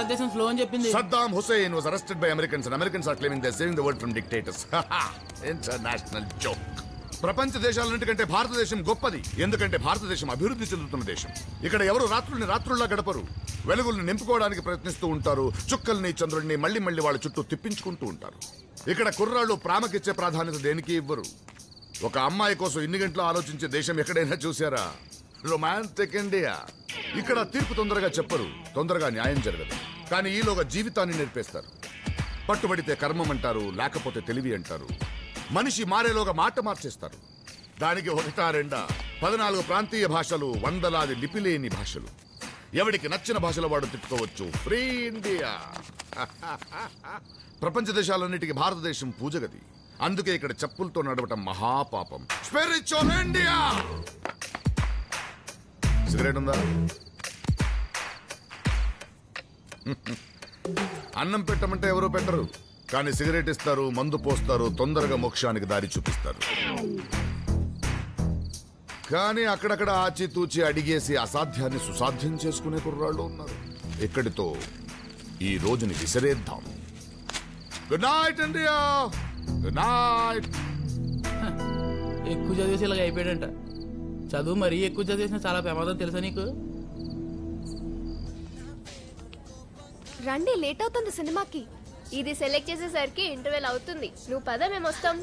భారతదేశం స్లో అని చెప్పింది. Saddam Hussein was arrested by Americans and Americans are claiming they're saving the world from dictators. International joke. ప్రపంచ దేశాలన్నిటికంటే భారతదేశం గొప్పది. ఎందుకంటే భారతదేశం అభివృద్ధి చెందుతున్న దేశం. ఇక్కడ ఎవరు రాత్రుల్ని రాత్రుల్లా గడపరు. వెలుగుల్ని నింపుకోవడానికి ప్రయత్నిస్తూ ఉంటారు. చుక్కల్ని చంద్రుడిని మళ్ళీ మళ్ళీ వాళ్ళ చుట్టూ తిప్పించుకుంటూ ఉంటారు. ఇక్కడ కుర్రాళ్ళు ప్రేమకిచ్చే ప్రాధాన్యత దేనికి ఇవ్వరు. ఒక అమ్మాయి కోసం ఇన్ని గంటలు ఆలోచించే దేశం ఎక్కడైనా చూసారా? Romantic India. ఇక్కడ తీర్పు తొందరగా చెప్పరు, తొందరగా న్యాయం జరగదు. కానీ ఈలోగా జీవితాన్ని నేర్పేస్తారు. పట్టుబడితే కర్మం అంటారు, లేకపోతే తెలివి అంటారు. మనిషి మారేలోగా మాట మార్చేస్తారు. దానికి ఒకటా రెండా 14 ప్రాంతీయ భాషలు, వందలాది లిపిలేని భాషలు. ఎవడికి నచ్చిన భాషలో వాడు తిట్టుకోవచ్చు. Free India. ప్రపంచ దేశాలన్నిటికీ భారతదేశం పూజగది. అందుకే ఇక్కడ చెప్పులతో నడవటం మహాపాపం. Spiritual India. సిగరెట్ ఉందా? అన్నం పెట్టమంటే ఎవరు పెట్టరు, కానీ సిగరెట్ ఇస్తారు, మందు పోస్తారు, తొందరగా మోక్షానికి దారి చూపిస్తారు. కానీ అక్కడక్కడ ఆచితూచి అడిగేసి అసాధ్యాన్ని సుసాధ్యం చేసుకునే కుర్రాళ్ళు ఉన్నారు. ఇక్కడితో ఈ రోజుని విసిరేద్దాం. Good night India. Good night. ఎక్కువ చదివేసి ఇలాగ అయిపోయాడంట. చదువు మరీ ఎక్కువ చదివేసిన చాలా ప్రమాదం తెలుసా నీకు? రండి, లేట్ అవుతుంది సినిమాకి. ఇది సెలెక్ట్ చేసేసరికి ఇంటర్వెల్ అవుతుంది. నువ్వు పద, మేము వస్తాం.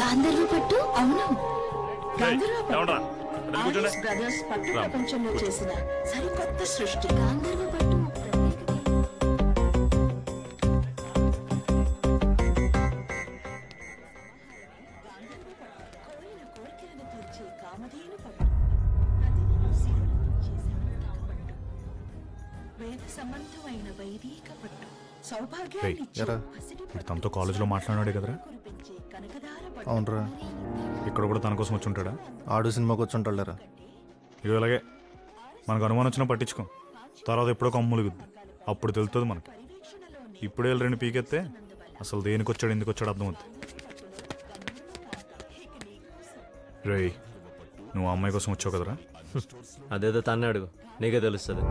గాంధర్వ పట్టు. అవును, బ్రదర్స్ పట్టు ప్రపంచంలో చేసిన సరికొత్త సృష్టి గాంధర్వ పట్టు. వేద సంబంధమైన వైదిక పట్టు సౌభాగ్యాన్ని తనతో కాలేజీలో మాట్లాడాడు కదరా? అవునరా. ఇక్కడ కూడా తన కోసం వచ్చి ఉంటాడా? ఆడు సినిమాకి వచ్చి ఉంటాడురా. ఇక ఇలాగే మనకు అనుమానం వచ్చినా పట్టించుకో. తర్వాత ఎప్పుడో కమ్ములుగుద్ది, అప్పుడు తెలుస్తుంది మనకి. ఇప్పుడే 2 పీకెత్తే అసలు దేనికి వచ్చాడు ఎందుకు వచ్చాడు అర్థమవుతుంది. రేయ్, నువ్వు ఆ అమ్మాయి కోసం వచ్చావు కదరా? అదేదో తన్నే అడుగు, నీకే తెలుస్తుంది.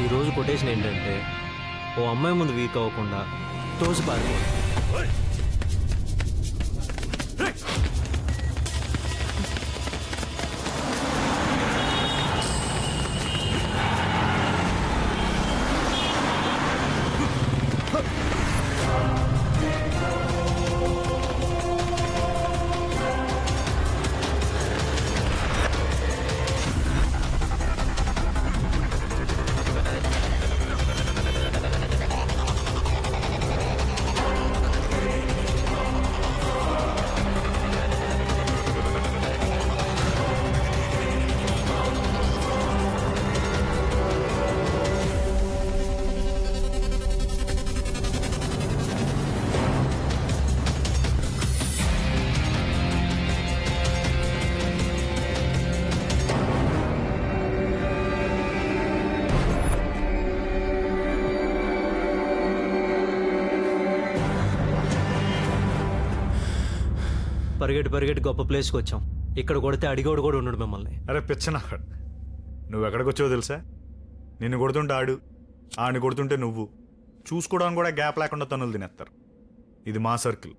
ఈరోజు కొటేషన్ ఏంటంటే, ఓ అమ్మాయి ముందు వీక్ అవ్వకుండా తోసి పారిపోయి. పరిగెట్టి గొప్ప ప్లేస్కి వచ్చాం. ఇక్కడ కొడితే అడిగోడు కూడా ఉండడు మిమ్మల్ని. అరే పిచ్చనా, నువ్వు ఎక్కడికి వచ్చావో తెలుసా? నిన్ను కొడుతుంటే ఆడిని కొడుతుంటే నువ్వు చూసుకోవడానికి కూడా గ్యాప్ లేకుండా తనులు తినేస్తారు. ఇది మా సర్కిల్.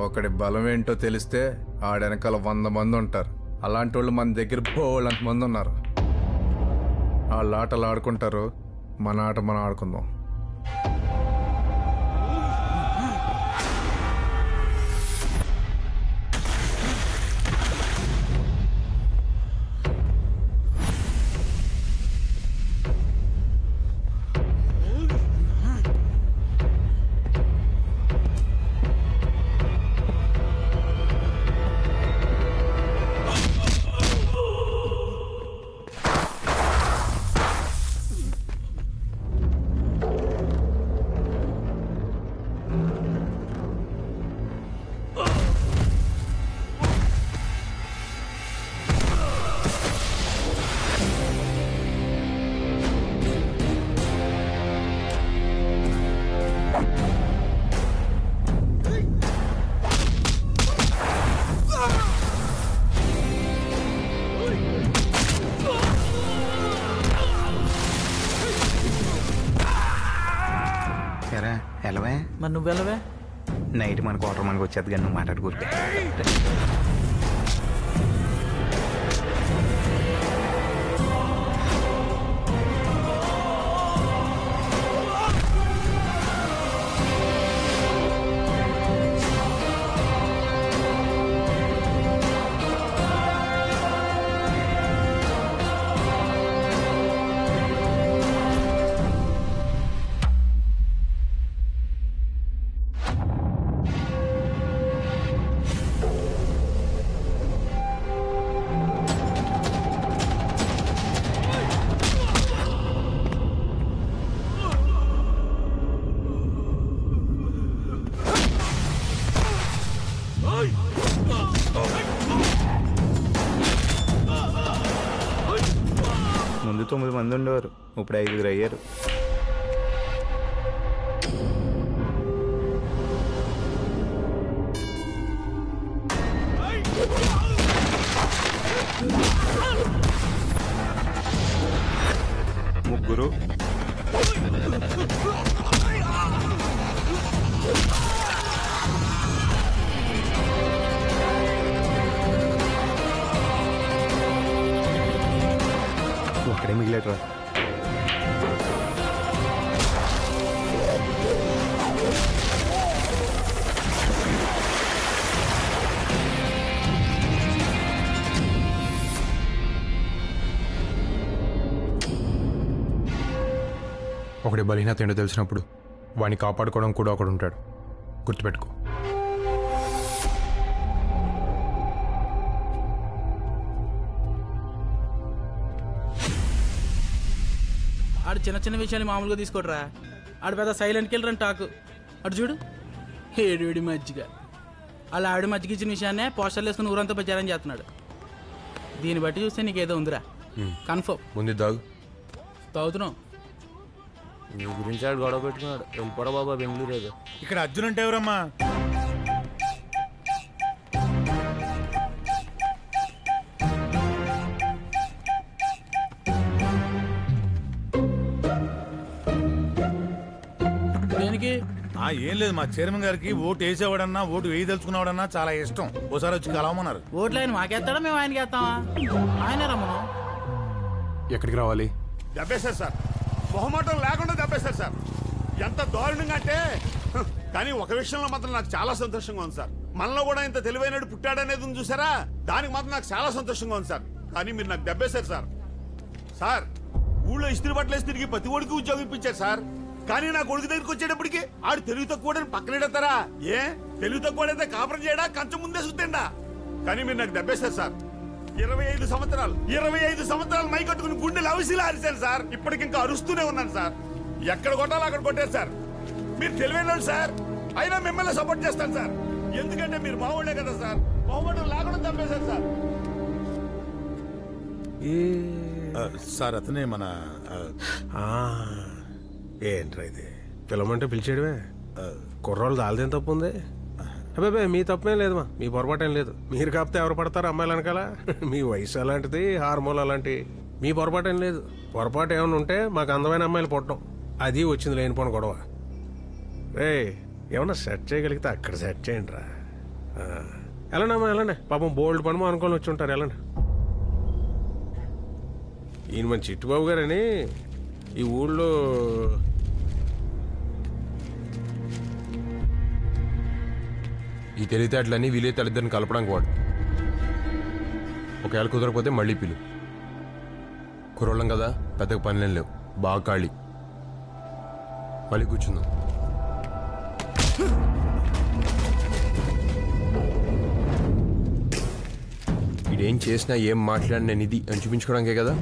ఒకడి బలం ఏంటో తెలిస్తే ఆడెనకాల 100 మంది ఉంటారు. అలాంటి వాళ్ళు మన దగ్గర బోళ్ళంత మంది ఉన్నారు. వాళ్ళ ఆటలు ఆడుకుంటారు, మన ఆట మనం ఆడుకుందాం. వెళ్ళవే. మరి నువ్వు వెళ్ళవే. నైట్ మన క్వార్టర్ మనకు వచ్చేది కానీ నువ్వు మాట్లాడుకుంటే. ముందు 9 మంది ఉండేవారు, ఇప్పుడు 5 అయ్యారు. ముగ్గురు ఒక్కడే మిగిలేటరా. ఒకటి బలహీనత ఏంటో తెలిసినప్పుడు వాడిని కాపాడుకోవడం కూడా ఒకడు ఉంటాడు, గుర్తుపెట్టుకో. ఆడు చిన్న విషయాన్ని మామూలుగా తీసుకోడరా. ఆడు పెద్ద సైలెంట్ కిల్లర్ అని టాకు. అటు చూడు, ఏడు మజ్జిగ. అలా ఆవిడ మజ్జిగ ఇచ్చిన విషయాన్నే పోస్టర్లు వేసుకుని ఊరంతా ప్రచారం చేస్తున్నాడు. దీన్ని బట్టి చూస్తే నీకేదో ఉందిరా కన్ఫర్మ్. ముందు దాగు. తాగుతున్నావు. నీ గురించి ఆడు గొడవ పెట్టుకున్నాడు. వెళ్ళిపోరా బాబా బెంగళూరు. ఏదో ఇక్కడ అర్జున్ అంటే ఎవరమ్మా? దేనికి? ఏం లేదు, మా చైర్మన్ గారికి ఓటు వేసేవాడన్నా ఓటు వేయదలుచుకున్నావాడన్నా చాలా ఇష్టం. ఓసారి వచ్చి కలవమన్నారు. ఓట్లు ఆయన మాకేస్తాడా, మేము ఆయనకి వేస్తామా? ఆయన రమ్మను. ఎక్కడికి రావాలి? దెబ్బేశారు సార్, మొహమాటం లేకుండా దెబ్బేశారు సార్. ఎంత దారుణంగా అంటే, కానీ ఒక విషయంలో మాత్రం నాకు చాలా సంతోషంగా ఉంది సార్. మనలో కూడా ఇంత తెలివైనడు పుట్టాడనేది ఉంది చూసారా, దానికి మాత్రం నాకు చాలా సంతోషంగా ఉంది సార్. కానీ మీరు నాకు దెబ్బేశారు సార్. సార్, ఊళ్ళో ఇస్త్రీ బట్టలు వేసి తిరిగి ప్రతి ఒడికి ఉద్యోగం ఇప్పించారు సార్. కానీ నా కొడుకు దగ్గరికి వచ్చేటప్పటికి ఆడు తెలివి తక్కువ పక్కనెడతారా? ఏ తెలివి తక్కువడైతే కాపురం చేయడా, కంచం ముందే సుత్తండా? కానీ మీరు నాకు దెబ్బేశారు సార్. 25 సంవత్సరాలు మై కట్టుకుని గుండెలు అవిసిలా అరిశాను సార్. ఇప్పటికింకా అరుస్తూనే ఉన్నాను సార్. ఎక్కడ కొట్టాలో అక్కడ కొట్టారు సార్. మీరు తెలివైన సార్, అయినా మిమ్మల్ని సపోర్ట్ చేస్తాను సార్. ఎందుకంటే మీరు మావాళ్లే కదా సార్. మొహమాటం లేకుండా చంపేశారు సార్. సార్ అతనే మన ఏంట్రా ఇది పిలవమంటే పిలిచేయడమే కుర్రోళ్ళు దాల్దేం తప్పు ఉంది అబ్బాయి మీ తప్పేం లేదమ్మా మీ పొరపాటేం లేదు మీరు కాకపోతే ఎవరు పడతారు అమ్మాయిలు వెనకాల మీ వయసు అలాంటిది హార్మోన్ అలాంటివి మీ పొరపాటేం లేదు పొరపాటు ఏమైనా ఉంటే మాకు అందమైన అమ్మాయిలు పుట్టడం అది వచ్చింది లేనిపోను గొడవ రే ఏమన్నా సెట్ చేయగలిగితే అక్కడ సెట్ చేయండి రా వెళ్ళండమ్మా వెళ్ళండి పాపం బోల్డ్ పని అనుకొని వచ్చి ఉంటారు వెళ్ళండి ఈయన మన చిట్టుబాబు గారని ఈ ఊళ్ళో ఈ తెలివితేటలన్నీ వీలే తల్లిద్దరిని కలపడానికి వాడు ఒకవేళ కుదరకపోతే మళ్ళీ పిలు కుర్రోళ్ళం కదా పెద్దగా పనులేం లేవు బాగా ఖాళీ మళ్ళీ కూర్చుందాం ఇదేం చేసినా ఏం మాట్లాడినా నేను ఇది అని చూపించుకోవడానికే కదా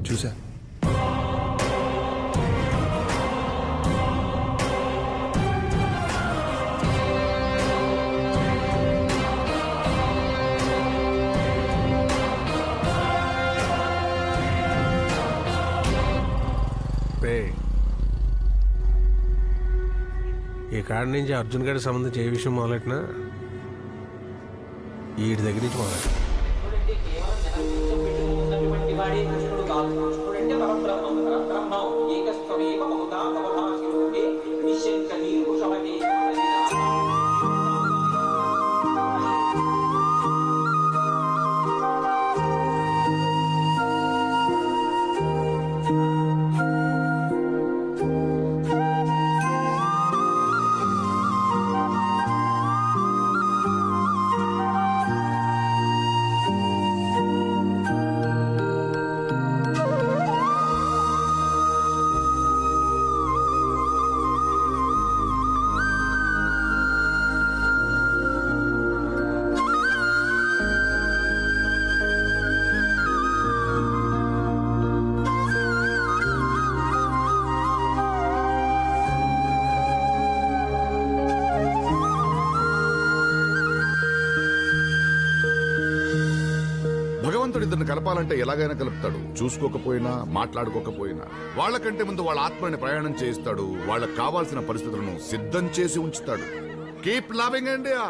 చూసా ఈ కాడి నుంచి అర్జున్ గారికి సంబంధించి ఏ విషయం మొదలెట్టినా వీడి దగ్గర నుంచి మొదలెట్ట భగవంతుడు ఇద్దరిని కలపాలంటే ఎలాగైనా కలుపుతాడు. చూసుకోకపోయినా మాట్లాడుకోకపోయినా వాళ్ళకంటే ముందు వాళ్ళ ఆత్మని ప్రయాణం చేయిస్తాడు. వాళ్ళకి కావాల్సిన పరిస్థితులను సిద్ధం చేసి ఉంచుతాడు. Keep loving India.